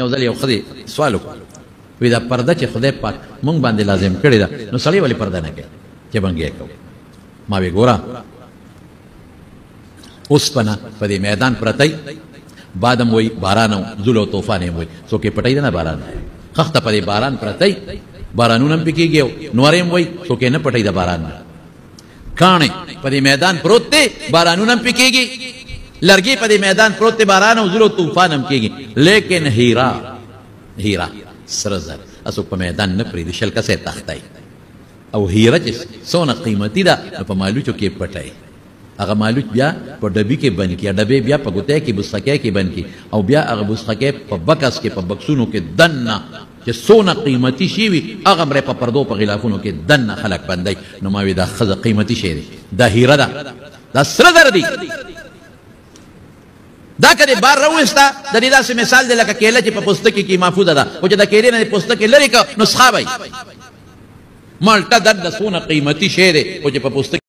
یو ځل یو ښځې سوال وکړ وی دا پرده چې خدای پاک مونږ باندې لازم کړې ده نو سړی ولې پرده نه کوي چې بنګې کوو ما وی ګوره اوسپنه په دې میدان پرتی بادم وی باران زول او طوفان وی څوک یې پټی نه باران خخته په دې باران پرتی بارانونه هم پکېږي نورې وی څوک یې نه پټی د باران نه کاڼې په دې میدان پروت دی بارانونه هم پکېږي لرګي په دې میدان پروت دی باران او زول او طوفان هم کېږي لیکن هیرا سره زر اسو په میدان نه پرېږدي شل کسې تختی او هیره چې څونه قیمتي ده نو په مالوچو کې پټی هغه مالوچ بیا په ډبي کې بند کړي ډبې بیا په ګوتې کې بوسخکې کې بند کړي او بیا هغه بوسخکې په بکس کې په بکسونو کې دننه چې څونه قیمتي شي وي هغه مرې په پردو په غلافونو کې دننه خلک بندوي نو ما وی دا ښځه قیمتي شی دی دا هیره ده دا سره زر دی دا که دې بار راوویسته د دې داسې مثال دی لکه کیله چې په پوستکي کې محفوظه ده خو چې د کیلې نه دې پوستکي لرې کړه نو څښا به مالټه در د څونه قیمتي شی دی خو چې په پوستکي